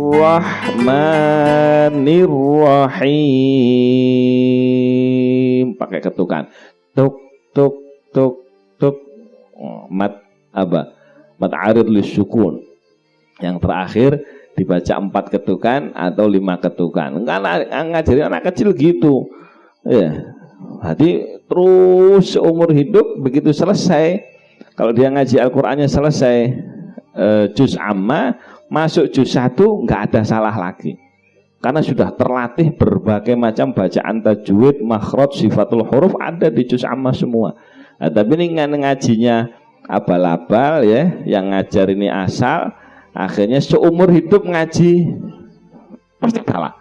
Bismillahirrahmanirrahim. Pakai ketukan. Tuk tuk tuk tuk. Mat apa? Mat arid lisyukun. Yang terakhir dibaca 4 ketukan atau 5 ketukan. Ngajarin anak kecil gitu. Ya. Jadi terus seumur hidup begitu selesai, kalau dia ngaji Al-Qur'annya selesai juz amma, masuk juz 1 nggak ada salah lagi. Karena sudah terlatih berbagai macam bacaan tajwid, makhraj, sifatul huruf ada di juz amma semua. Nah, tapi ini ngajinya abal-abal ya, yang ngajar ini asal, akhirnya seumur hidup ngaji pasti salah.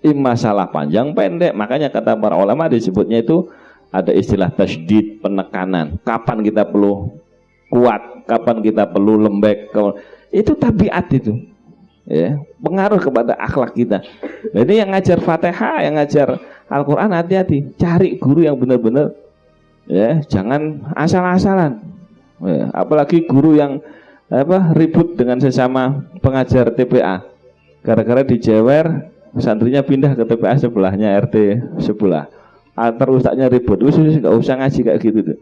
Masalah panjang pendek. Makanya kata para ulama disebutnya itu ada istilah tasydid, penekanan. Kapan kita perlu kuat, kapan kita perlu lembek. Itu tabiat itu. Ya, pengaruh kepada akhlak kita. Jadi yang ngajar Fatihah, yang ngajar Al-Qur'an hati-hati, cari guru yang benar-benar ya, jangan asal-asalan. Ya, apalagi guru yang ribut dengan sesama pengajar TPA. Gara-gara dijewer, santrinya pindah ke TPA sebelahnya, RT sebelah. Antar ustaznya ribut, nggak usah ngaji kayak gitu tuh.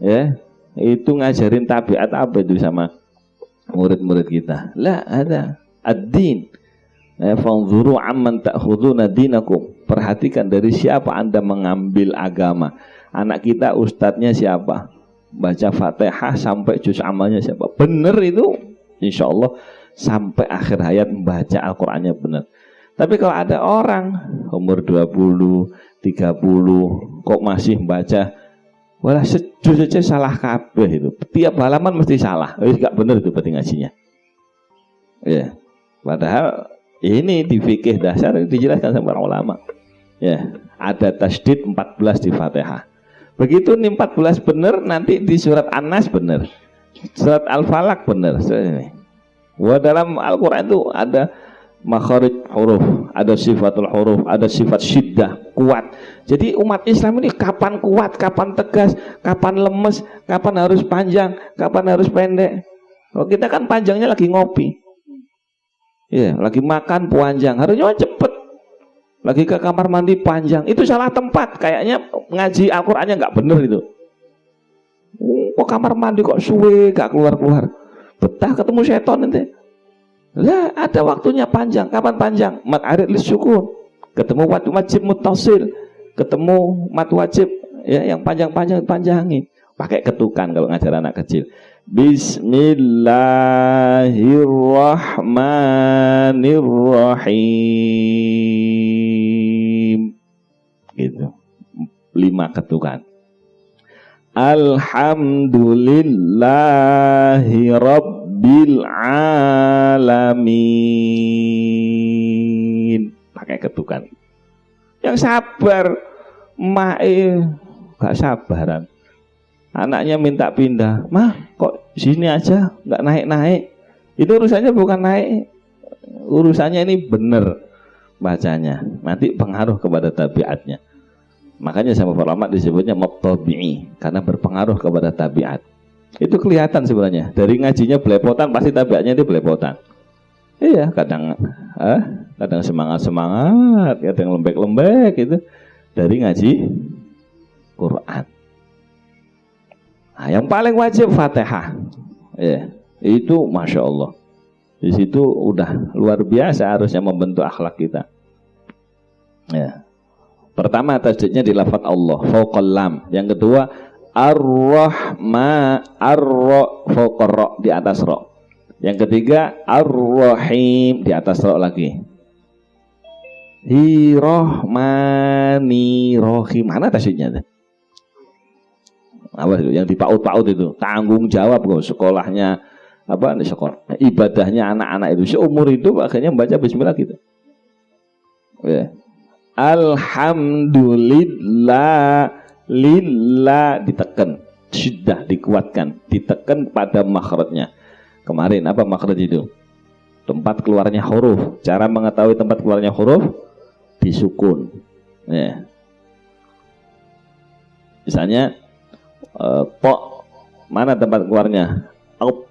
Ya, itu ngajarin tabiat apa itu sama murid-murid kita. Lah ada ad-din. Fanzuru amman ta'khuduna dinakum. Perhatikan dari siapa Anda mengambil agama. Anak kita ustadznya siapa? Baca Fatihah sampai juz amalnya siapa? Benar itu, insya Allah sampai akhir hayat membaca Al-Qur'annya benar. Tapi kalau ada orang umur 20, 30 kok masih membaca, walah sejujurnya saja salah kabeh itu. Tiap halaman mesti salah. Enggak benar itu berarti ngajinya. Ya. Padahal ini di fikih dasar dijelaskan sama para ulama. Ya, ada tasydid 14 di Fatihah. Begitu nih 14 benar, nanti di surat An-Nas benar. Surat Al-Falaq benar. Wah, dalam Al-Qur'an itu ada makharij huruf, ada sifatul huruf, ada sifat syiddah, kuat. Jadi umat Islam ini kapan kuat, kapan tegas, kapan lemes, kapan harus panjang, kapan harus pendek. Kalau kita kan panjangnya lagi ngopi, ya, lagi makan panjang, harusnya cepet. Lagi ke kamar mandi panjang, itu salah tempat. Kayaknya ngaji Al-Qur'annya nggak bener itu. Kok kamar mandi kok suwe, gak keluar-keluar. Betah ketemu seton nanti. Lah ada waktunya panjang. Kapan panjang? Mat arid lisyukun. Ketemu mat wajib muttasil, ketemu mat wajib ya, yang panjang-panjang panjangin. Pakai ketukan kalau ngajar anak kecil. Bismillahirrahmanirrahim. Gitu. 5 ketukan. Alhamdulillahi rabbil alamin. Pakai ketukan. Yang sabar, gak sabaran. Anaknya minta pindah, mah kok sini aja nggak naik-naik. Itu urusannya bukan naik, urusannya ini bener bacanya. Nanti pengaruh kepada tabiatnya. Makanya sama ulama disebutnya mubtabi'i, karena berpengaruh kepada tabiat. Itu kelihatan sebenarnya dari ngajinya belepotan, pasti tabiatnya itu belepotan. Iya, kadang semangat, kadang lembek itu dari ngaji Quran. Nah, yang paling wajib Fatihah, ya, itu masya Allah. Di situ udah luar biasa harusnya membentuk akhlak kita. Ya. Pertama tasydidnya di lafaz Allah, fauqal lam. Yang kedua ar-rahma, fauqar ra, di atas ra. Yang ketiga ar-rahim, di atas ra lagi. Hi-rahmani rahim. Mana tasydidnya? Apa itu yang dipaut-paut itu? Tanggung jawab kok sekolahnya apa nih sekolah. Ibadahnya anak-anak itu seumur hidup akhirnya membaca bismillah gitu. Ya. Alhamdulillah, lillah ditekan, syiddah dikuatkan, ditekan pada makhrajnya. Kemarin apa makhraj itu? Tempat keluarnya huruf. Cara mengetahui tempat keluarnya huruf disukun. Ya. Misalnya po, mana tempat keluarnya? Aup.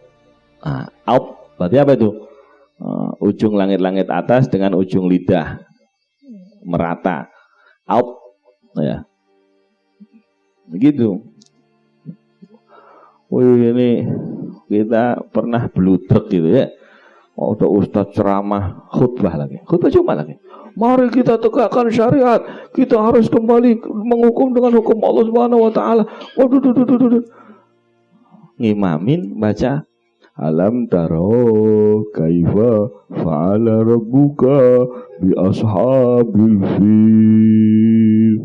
Aup berarti apa itu? ujung langit-langit atas dengan ujung lidah merata, out, ya, begitu. Wih, ini kita pernah bludrek gitu ya. Ada ustadz ceramah, khutbah lagi, khutbah cuma lagi. Mari kita tegakkan syariat, kita harus kembali menghukum dengan hukum Allah Subhanahu Wa Taala. Waduh, ngimamin baca alam taro kaifa fa'ala rabbuka bi ashabil fil.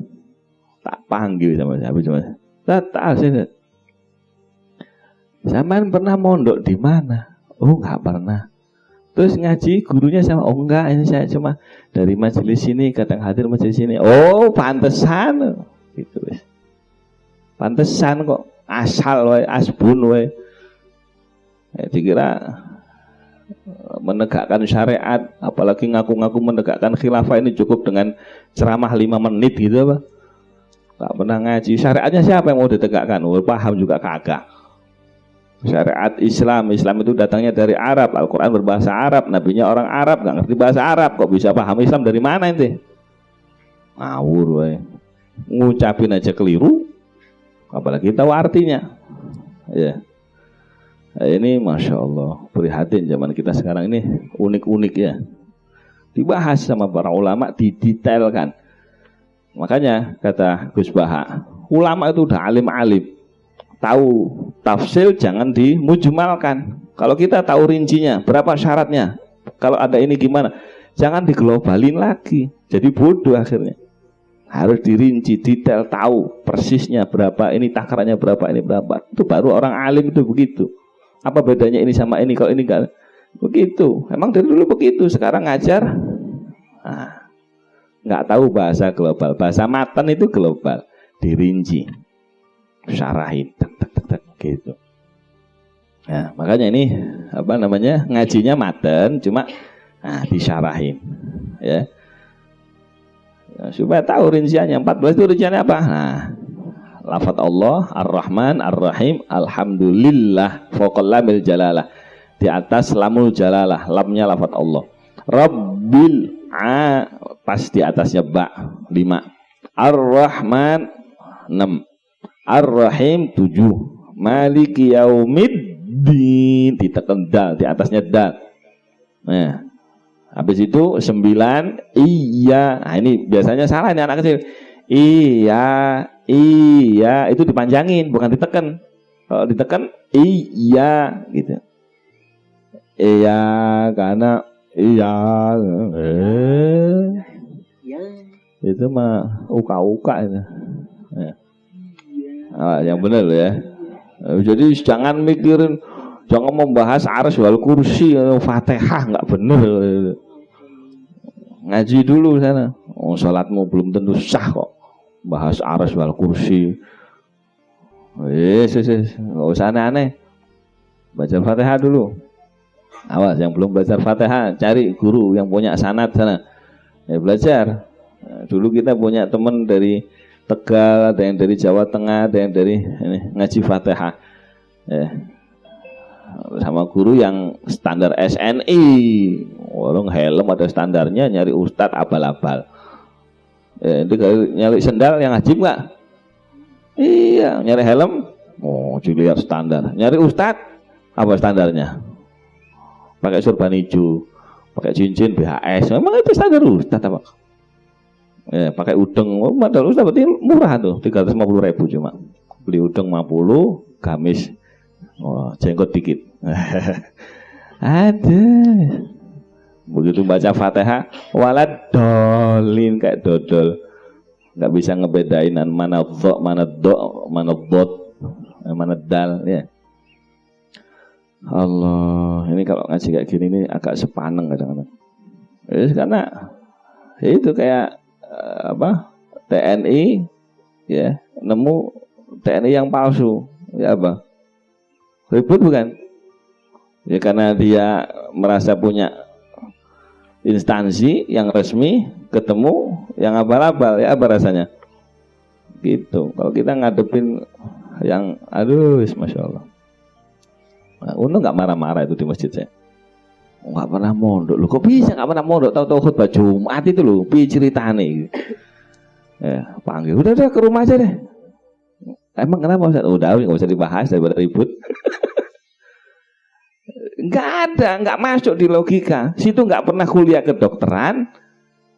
Tak panggil sama siapa cuma. Tak asih. Sampean pernah mondok di mana? Oh, enggak pernah. Terus ngaji gurunya sama, oh enggak, ini saya cuma dari majelis ini, kadang hadir majelis ini. Oh, pantesan gitu wis. Pantesan kok asal wae, asbun wae. Dikira menegakkan syariat, apalagi ngaku-ngaku menegakkan khilafah ini cukup dengan ceramah 5 menit gitu apa? Tak pernah ngaji. Syariatnya siapa yang mau ditegakkan? Oh, paham juga kagak. Syariat Islam itu datangnya dari Arab, Al-Quran berbahasa Arab, nabinya orang Arab, nggak ngerti bahasa Arab, kok bisa paham Islam dari mana ente? Ngawur woy. Ngucapin aja keliru, apalagi tahu artinya. Ya. Nah, ini Masya Allah, prihatin zaman kita sekarang ini unik-unik ya. Dibahas sama para ulama, didetailkan. Makanya kata Gus Baha, ulama itu udah alim-alim, tahu tafsir jangan dimujmalkan. Kalau kita tahu rincinya, berapa syaratnya, kalau ada ini gimana, jangan diglobalin lagi. Jadi bodoh akhirnya. Harus dirinci, detail, tahu persisnya berapa, ini takarannya berapa, ini berapa. Itu baru orang alim itu begitu. Apa bedanya ini sama ini, kalau ini enggak begitu. Emang dari dulu begitu, sekarang ngajar nggak tahu bahasa global. Bahasa matan itu global, dirinci, syarahin, gitu. Nah, makanya ini apa namanya, ngajinya matan, cuma disyarahin, ya. Supaya tahu rinciannya. 14 itu rinciannya apa? Nah, lafaz Allah Ar-Rahman Ar-Rahim Alhamdulillah faqal lamil jalalah, di atas lamul jalalah, lamnya lafaz Allah. Rabbil pas di atasnya ba 5. Ar-Rahman 6. Ar-Rahim 7. Maliki yaumiddin, ditekan dal, di atasnya dal. Nah, habis itu 9. Iya. Nah, ini biasanya salah ini anak kecil. Iya itu dipanjangin, bukan ditekan. Kalau ditekan iya gitu. Iya karena iya. Itu mah uka-uka itu. Ya. Yang benar loh ya. Jadi jangan mikirin, jangan membahas arsy wal kursi, Fatihah, nggak benar. Ngaji dulu sana. Oh, salatmu belum tentu sah kok bahas arsy wal kursi. Nggak usah aneh-aneh. Baca Fatihah dulu. Awas yang belum belajar Fatihah, cari guru yang punya sanad sana. Ya belajar. Nah, dulu kita punya teman dari Tegal, ada yang dari Jawa Tengah, ada yang dari ini, ngaji Fatihah. Ya. Sama guru yang standar SNI. Orang helm ada standarnya, nyari ustadz abal-abal. Ya, nyari sendal yang wajib nggak? Iya, nyari helm, oh dilihat standar. Nyari ustadz, apa standarnya? Pakai surban hijau, pakai cincin BHS. Memang itu standar ustadz apa? Ya, pakai udeng, padahal ustadz berarti murah tuh, 350.000 cuma. Beli udeng 50, gamis, jenggot dikit. Ada. Begitu baca Fatihah, walad dolin kayak dodol. Nggak bisa ngebedain mana dho, mana do, mana bot, mana dal ya. Allah, ini kalau ngaji kayak gini ini agak sepaneng kadang-kadang. Karena itu kayak TNI ya, nemu TNI yang palsu. Ya apa? Ribut bukan? Ya karena dia merasa punya instansi yang resmi, ketemu yang abal-abal, ya apa rasanya? Gitu. Kalau kita ngadepin yang aduh, Masya Allah. Nah, Uno nggak marah-marah itu di masjid saya. nggak pernah mondok. Loh kok bisa nggak pernah mondok? Tahu-tahu khutbah Jumat itu loh, piye ceritane? Ya, panggil. Udah ke rumah aja deh. Emang kenapa Ustaz? Udah nggak usah dibahas daripada ribut. Nggak ada, nggak masuk di logika. Situ nggak pernah kuliah kedokteran,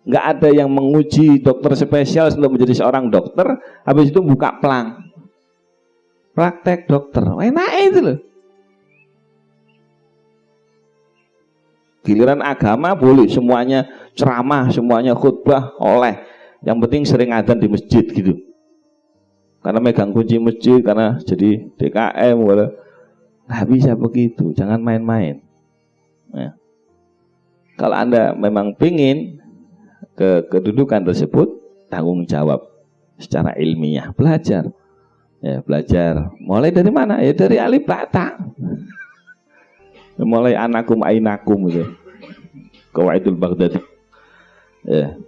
nggak ada yang menguji dokter spesial sebelum menjadi seorang dokter. Habis itu buka pelang, praktek dokter. Enak itu loh. Giliran agama boleh semuanya ceramah, semuanya khutbah oleh. Yang penting sering adzan di masjid gitu. Karena megang kunci masjid, karena jadi DKM, nggak bisa begitu. Jangan main-main. Ya. Kalau Anda memang pingin kedudukan tersebut, tanggung jawab secara ilmiah, belajar. Ya, belajar. Mulai dari mana? Ya dari alif ba ta. Mulai anakum ainakum gitu. Qawaidul Baghdadi. Ya.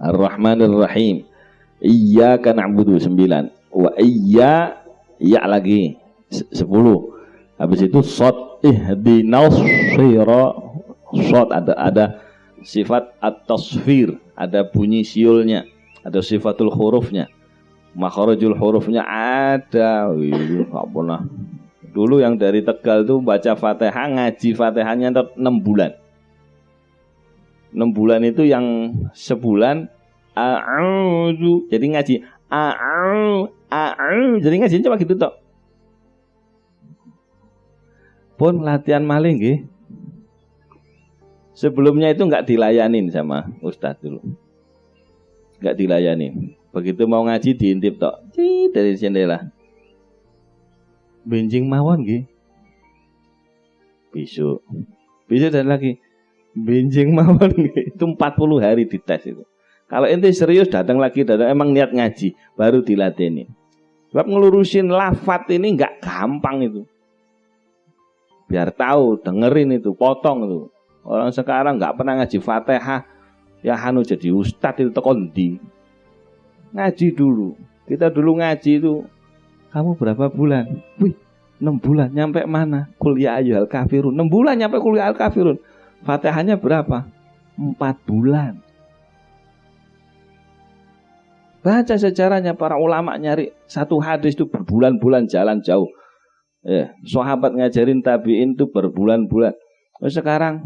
Ar-Rahmanir Rahim. Iyyaka na'budu 9. Wa ya lagi 10. Habis itu shad ihdinas shira. Shad ada sifat at-tasfir, ada bunyi siulnya, ada sifatul hurufnya. Makharijul hurufnya ada. Enggak pernah. Dulu yang dari Tegal tuh baca Fatihah, ngaji Fatihahnya 6 bulan. 6 bulan itu yang sebulan a'udzu. Jadi ngaji jadi ngajinya cuma gitu tok. Pun latihan maling nggih. Sebelumnya itu enggak dilayanin sama ustaz dulu. Enggak dilayanin. Begitu mau ngaji diintip tok. Dari jendela. Benjing mawon nggih. Besok dan lagi benjing mawon nggih. Itu 40 hari dites itu. Kalau ente serius datang emang niat ngaji, baru dilateni. Sebab ngelurusin lafaz ini enggak gampang itu. Biar tahu, dengerin itu, potong itu. Orang sekarang enggak pernah ngaji Fatihah, ya jadi ustadz itu tekon ndi. Ngaji dulu. Kita dulu ngaji itu, kamu berapa bulan? Wih, 6 bulan. Nyampe mana? Kuliah ayyuhal kafirun. 6 bulan nyampe kuliah al kafirun. Fatihahnya berapa? 4 bulan. Baca sejarahnya para ulama nyari satu hadis itu berbulan-bulan jalan jauh. Ya, sahabat ngajarin tabi'in itu berbulan-bulan. Sekarang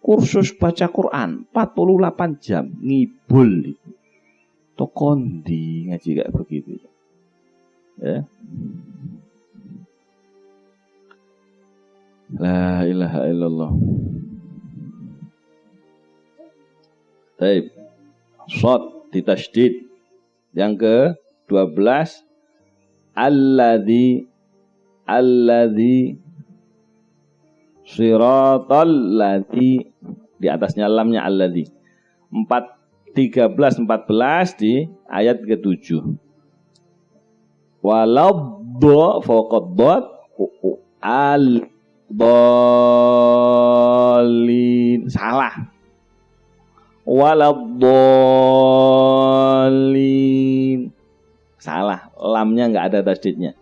kursus baca Quran 48 jam ngibul. Tokondi ngaji kayak begitu. Ya. La ilaha illallah. Baik. Shad ditasydid. Yang ke-12 alladzi siratal ladzi, di atasnya lamnya alladzi. 13 14 di ayat ke-7. Walad faqad al dallin. Salah. Waladdallin. Salah, lamnya enggak ada tasdidnya.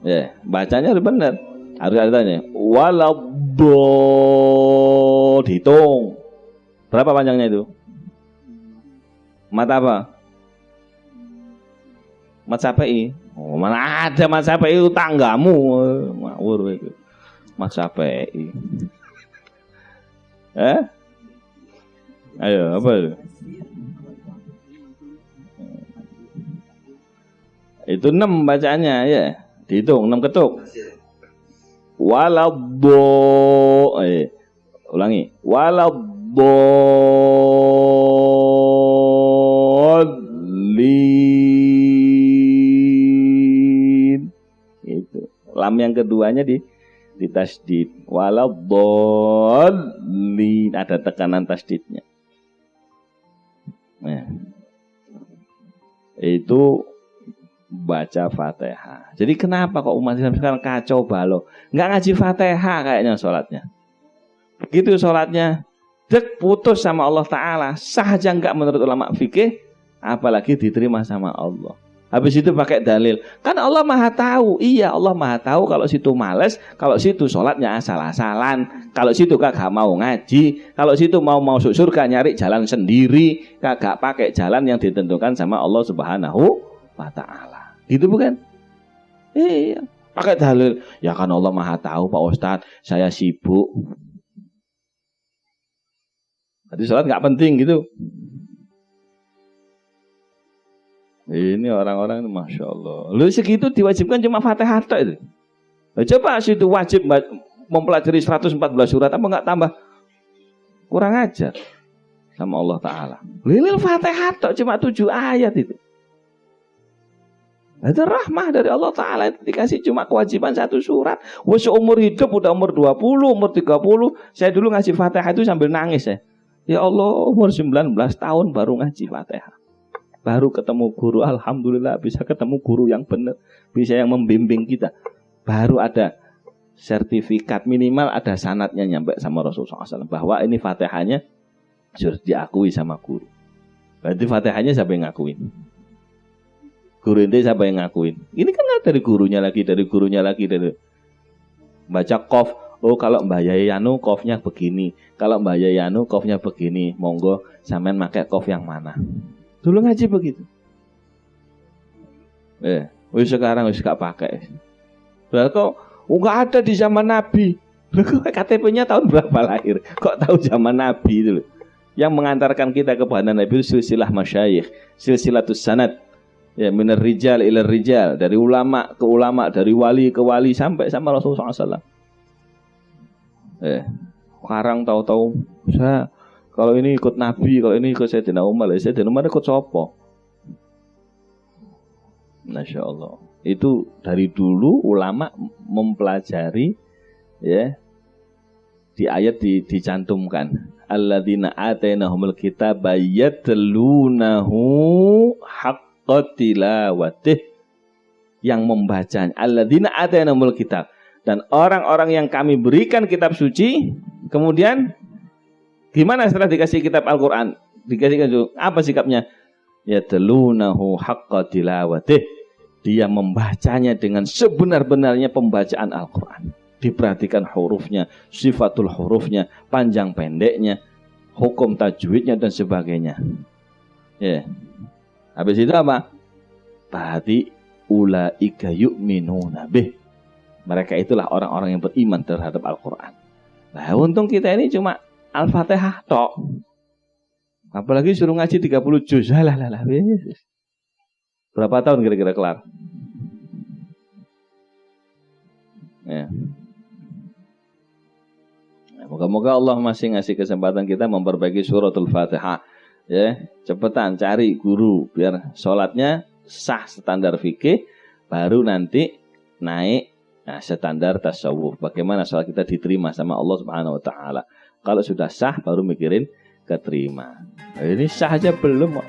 Ya, bacanya harus benar. Harus ada tanya. Waladdall, dihitung. Berapa panjangnya itu? Mat apa? Mat Syafi'i. Oh, mana ada Mat Syafi'i itu tanggamu. Ngawur itu. Mat Syafi'i. Ayo, apa itu? Itu 6 bacaannya ya. Dihitung 6 ketuk. Ulangi. Waladdallin. Itu. Lam yang keduanya di tasdid. Waladdallin, ada tekanan tasdidnya. Nah, itu baca Fatihah. Jadi kenapa kok umat Islam sekarang kacau balau? Nggak ngaji Fatihah kayaknya sholatnya. Begitu sholatnya, dek putus sama Allah Ta'ala. Sah aja nggak menurut ulama fikih, apalagi diterima sama Allah. Habis itu pakai dalil. Kan Allah Maha tahu. Iya, Allah Maha tahu kalau situ males, kalau situ sholatnya asal-asalan, kalau situ kagak mau ngaji, kalau situ mau masuk surga nyari jalan sendiri, kagak pakai jalan yang ditentukan sama Allah Subhanahu wa taala. Gitu bukan? Iya, pakai dalil. Ya kan Allah Maha tahu, Pak Ustadz, saya sibuk. Jadi sholat nggak penting gitu. Ini orang-orang Masya Allah. Lu segitu diwajibkan cuma Fatihah itu. Coba situ wajib mempelajari 114 surat, apa enggak tambah? Kurang ajar sama Allah Ta'ala. Lilil Fatihah cuma 7 ayat itu. Itu rahmah dari Allah Ta'ala. Dikasih cuma kewajiban 1 surat. Wah, seumur hidup udah umur 20, umur 30. Saya dulu ngasih Fatihah itu sambil nangis ya. Ya Allah, umur 19 tahun baru ngaji Fatihah. Baru ketemu guru, alhamdulillah bisa ketemu guru yang benar, bisa yang membimbing kita. Baru ada sertifikat, minimal ada sanadnya nyampe sama Rasulullah SAW bahwa ini Fatihahnya sudah diakui sama guru. Berarti Fatihahnya siapa yang ngakuin? Guru ini siapa yang ngakuin? Ini kan dari gurunya lagi, dari baca qaf. Oh, kalau Mbak Yayanu qafnya begini, kalau Mbak Yayanu qafnya begini, monggo sampean pakai qaf yang mana? Dulu ngaji begitu. Wis sekarang wis gak pakai. Lah kok enggak ada di zaman Nabi. KTP-nya tahun berapa lahir? Kok tahu zaman Nabi itu loh. Yang mengantarkan kita kepada Nabi itu silsilah masyayikh, silsilatus sanad. Ya, minar rijal ilar rijal, dari ulama ke ulama, dari wali ke wali sampai sama Rasulullah SAW. Sekarang tahu-tahu saya kalau ini ikut Nabi, kalau ini ikut Sayyidina Umar, Sayyidina Umar ikut sopo. Masya Allah. Itu dari dulu ulama mempelajari, ya, di ayat dicantumkan. Alladzina atainahumul kitaba yatlunahu haqqa tilawatih. Yang membacanya. Alladzina atainahumul kitab. Dan orang-orang yang kami berikan kitab suci, kemudian gimana setelah dikasih kitab Al-Quran? Dikasih apa sikapnya? Yatlunahu haqqa tilawatih. Dia membacanya dengan sebenar-benarnya pembacaan Al-Quran. Diperhatikan hurufnya, sifatul hurufnya, panjang pendeknya, hukum tajwidnya dan sebagainya. Ya. Habis itu apa? Berarti ulaika yu'minuna bih. Mereka itulah orang-orang yang beriman terhadap Al-Quran. Nah, untung kita ini cuma Al-Fatihah tok. Apalagi suruh ngaji 30 juz. Lah. Berapa tahun kira-kira kelar? Ya. Moga-moga Allah masih ngasih kesempatan kita memperbaiki suratul Fatihah. Ya, cepetan cari guru biar sholatnya sah standar fikih, baru nanti naik standar tasawuf. Bagaimana sholat kita diterima sama Allah Subhanahu wa taala. Kalau sudah sah baru mikirin keterima. Nah, ini sah aja belum.